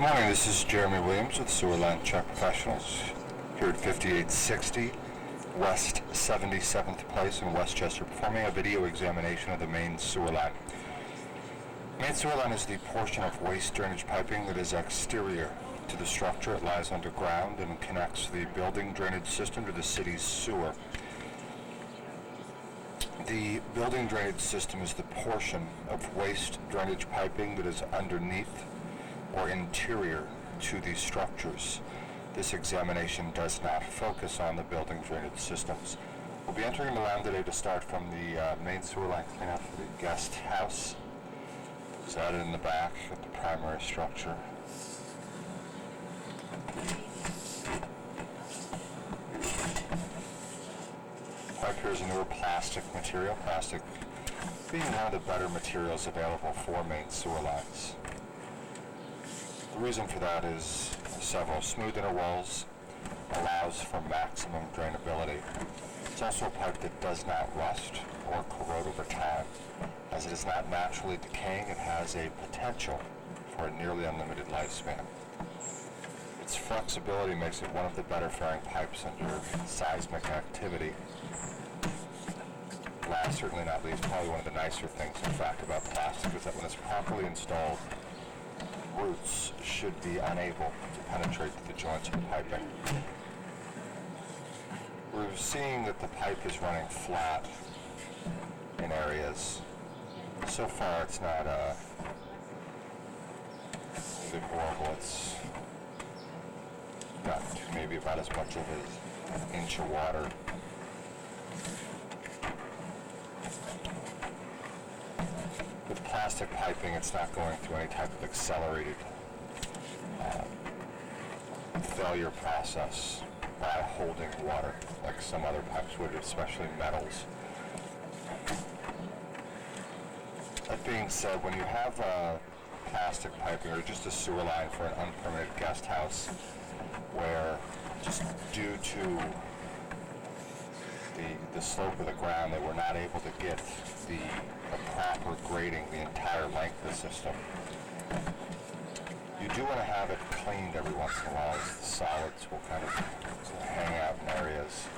Morning, this is Jeremy Williams with Sewer Line Check Professionals here at 5860 West 77th Place in Westchester, performing a video examination of the main sewer line. The main sewer line is the portion of waste drainage piping that is exterior to the structure. It lies underground and connects the building drainage system to the city's sewer. The building drainage system is the portion of waste drainage piping that is underneath or interior to these structures. This examination does not focus on the building drainage systems. We'll be entering the line today to start from the main sewer line cleanout for the guest house. It's added in the back of the primary structure. Pipe here is a newer plastic material, plastic being one of the better materials available for main sewer lines. The reason for that is several. Smooth inner walls allows for maximum drainability. It's also a pipe that does not rust or corrode over time. As it is not naturally decaying, it has a potential for a nearly unlimited lifespan. Its flexibility makes it one of the better faring pipes under seismic activity. Last, certainly not least, probably one of the nicer things, in fact, about plastic is that when it's properly installed, roots should be unable to penetrate the joints of the piping. We're seeing that the pipe is running flat in areas. So far it's not horrible. It's got maybe about as much of an inch of water. With plastic piping, it's not going through any type of accelerated failure process by holding water like some other pipes would, especially metals. That being said, when you have plastic piping or just a sewer line for an unpermitted guest house where just due to the slope of the ground they were not able to get the proper grading the entire length of the system. You do want to have it cleaned every once in a while as the solids will kind of hang out in areas.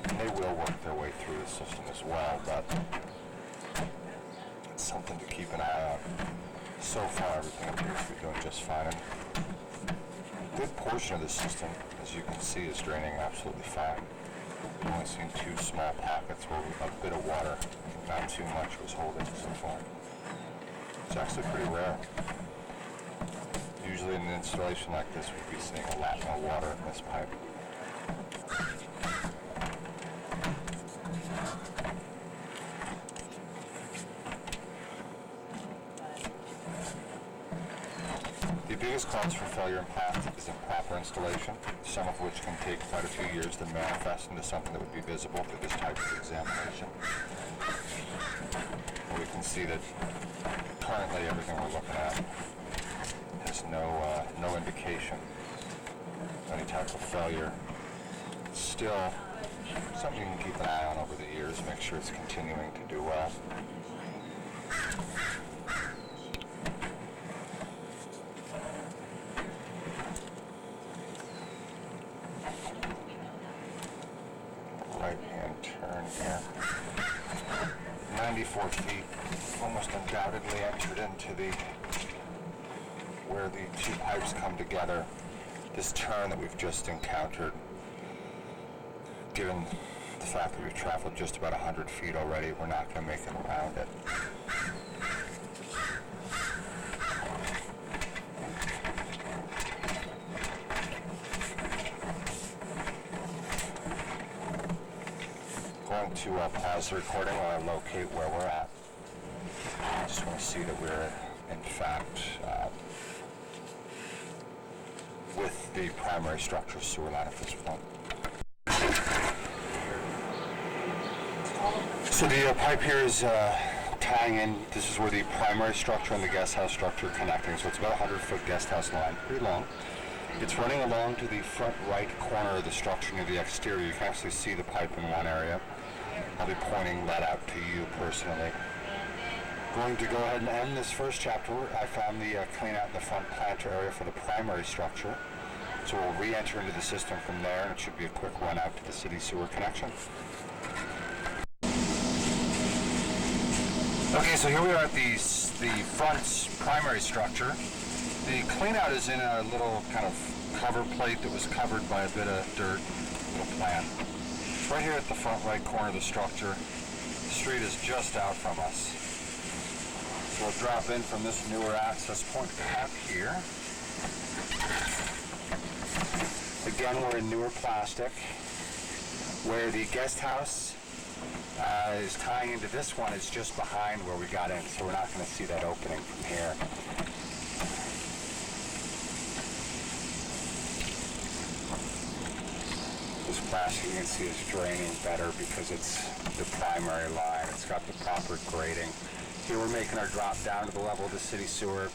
And they will work their way through the system as well, but it's something to keep an eye on. So far everything appears to be doing just fine. And a good portion of the system, as you can see, is draining absolutely fine. I've only seen two small pockets where a bit of water, not too much, was holding so far. It's actually pretty rare. Usually in an installation like this, we'd be seeing a lot more water in this pipe. The biggest cause for failure in plastic is improper installation, some of which can take quite a few years to manifest into something that would be visible through this type of examination. We can see that currently everything we're looking at has no indication of any type of failure. Still, something you can keep an eye on over the years, make sure it's continuing to do well. Right-hand turn here. 94 feet, almost undoubtedly entered into where the two pipes come together. This turn that we've just encountered, given the fact that we've traveled just about 100 feet already, we're not going to make it around it. Going to pause the recording while I locate where we're at. I just want to see that we're, in fact, with the primary structure sewer line at this point. So the pipe here is tying in. This is where the primary structure and the guest house structure are connecting. So it's about a 100-foot guest house line, pretty long. It's running along to the front right corner of the structure near the exterior. You can actually see the pipe in one area. I'll be pointing that out to you personally. Going to go ahead and end this first chapter. I found the clean out in the front planter area for the primary structure. So we'll re-enter into the system from there, and it should be a quick run out to the city sewer connection. Okay, so here we are at the front primary structure. The clean out is in a little kind of cover plate that was covered by a bit of dirt, little plant. Right here at the front right corner of the structure, the street is just out from us. So we'll drop in from this newer access point back here. Again, we're in newer plastic, where the guest house is tying into this one is just behind where we got in, so we're not going to see that opening from here. This plastic you can see is draining better because it's the primary line. It's got the proper grading. Here we're making our drop down to the level of the city sewer.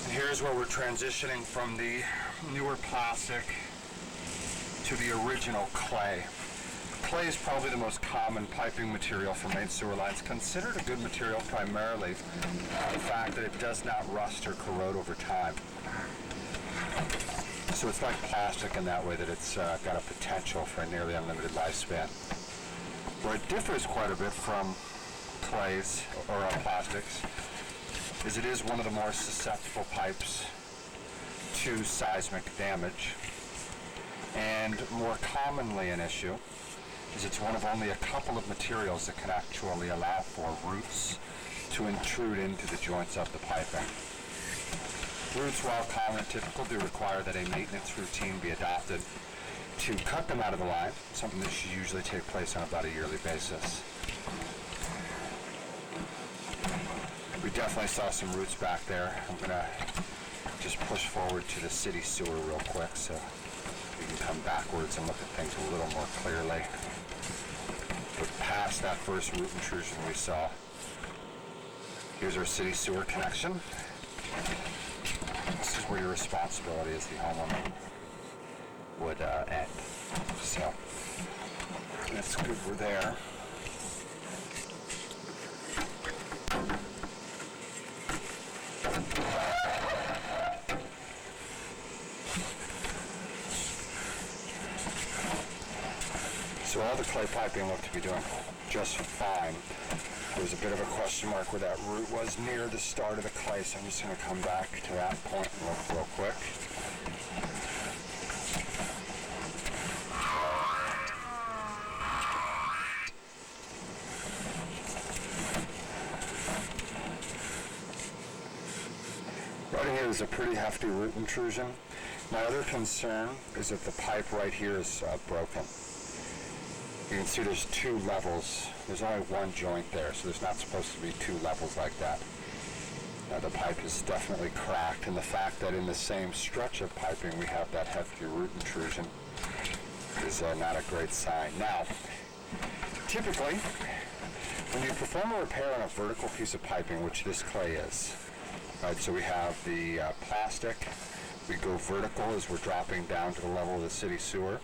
And here's where we're transitioning from the newer plastic to the original clay. Clay is probably the most common piping material for main sewer lines, considered a good material primarily the fact that it does not rust or corrode over time. So it's like plastic in that way, that it's got a potential for a nearly unlimited lifespan. Where it differs quite a bit from clays or plastics is it is one of the more susceptible pipes to seismic damage, and more commonly an issue is it's one of only a couple of materials that can actually allow for roots to intrude into the joints of the piping. Roots, while common and typical, do require that a maintenance routine be adopted to cut them out of the line, something that should usually take place on about a yearly basis. We definitely saw some roots back there. I'm going to just push forward to the city sewer real quick so we can come backwards and look at things a little more clearly. But past that first root intrusion we saw, here's our city sewer connection. This is where your responsibility as the homeowner would end. So that's good, we're there. So all the clay piping looked to be doing just fine. There was a bit of a question mark where that root was near the start of the clay, so I'm just going to come back to that point and look real quick. Right here is a pretty hefty root intrusion. My other concern is that the pipe right here is broken. You can see there's two levels. There's only one joint there, so there's not supposed to be two levels like that. The pipe is definitely cracked, and the fact that in the same stretch of piping we have that hefty root intrusion is not a great sign. Now, typically, when you perform a repair on a vertical piece of piping, which this clay is, right, so we have the plastic, we go vertical as we're dropping down to the level of the city sewer,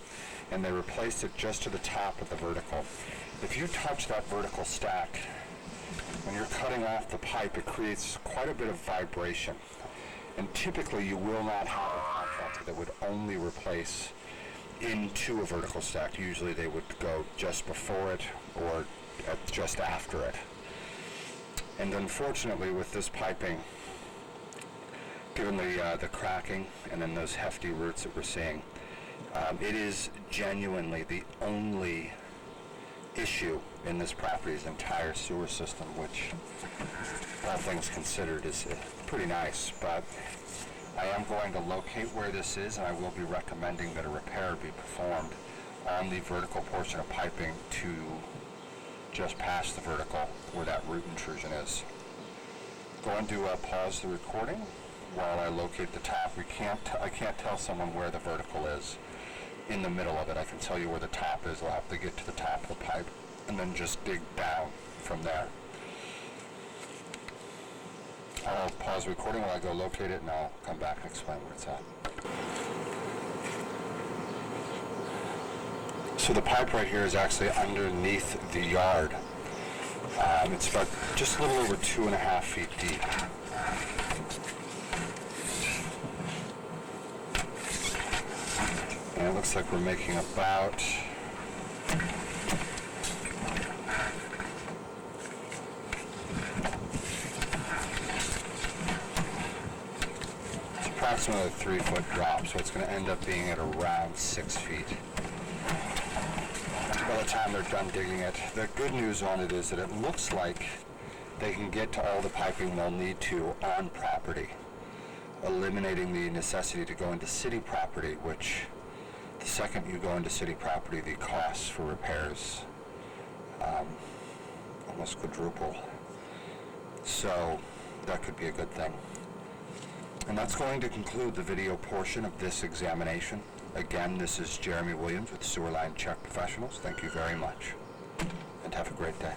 and they replaced it just to the top of the vertical. If you touch that vertical stack, when you're cutting off the pipe, it creates quite a bit of vibration. And typically you will not have a contractor that would only replace into a vertical stack. Usually they would go just before it or just after it. And unfortunately with this piping, given the cracking and then those hefty roots that we're seeing, it is genuinely the only issue in this property's entire sewer system, which, all things considered, is pretty nice. But I am going to locate where this is, and I will be recommending that a repair be performed on the vertical portion of piping to just past the vertical where that root intrusion is. Going to pause the recording while I locate the top. I can't tell someone where the vertical is in the middle of it. I can tell you where the top is. I'll have to get to the top of the pipe and then just dig down from there. I'll pause the recording while I go locate it, and I'll come back and explain where it's at. So the pipe right here is actually underneath the yard It's about just a little over 2.5 feet deep. And it looks like we're making about approximately a 3-foot drop, so it's going to end up being at around 6 feet. By the time they're done digging it, the good news on it is that it looks like they can get to all the piping they'll need to on property, eliminating the necessity to go into city property, which the second you go into city property, the costs for repairs almost quadruple. So that could be a good thing. And that's going to conclude the video portion of this examination. Again, this is Jeremy Williams with Sewerline Check Professionals. Thank you very much, and have a great day.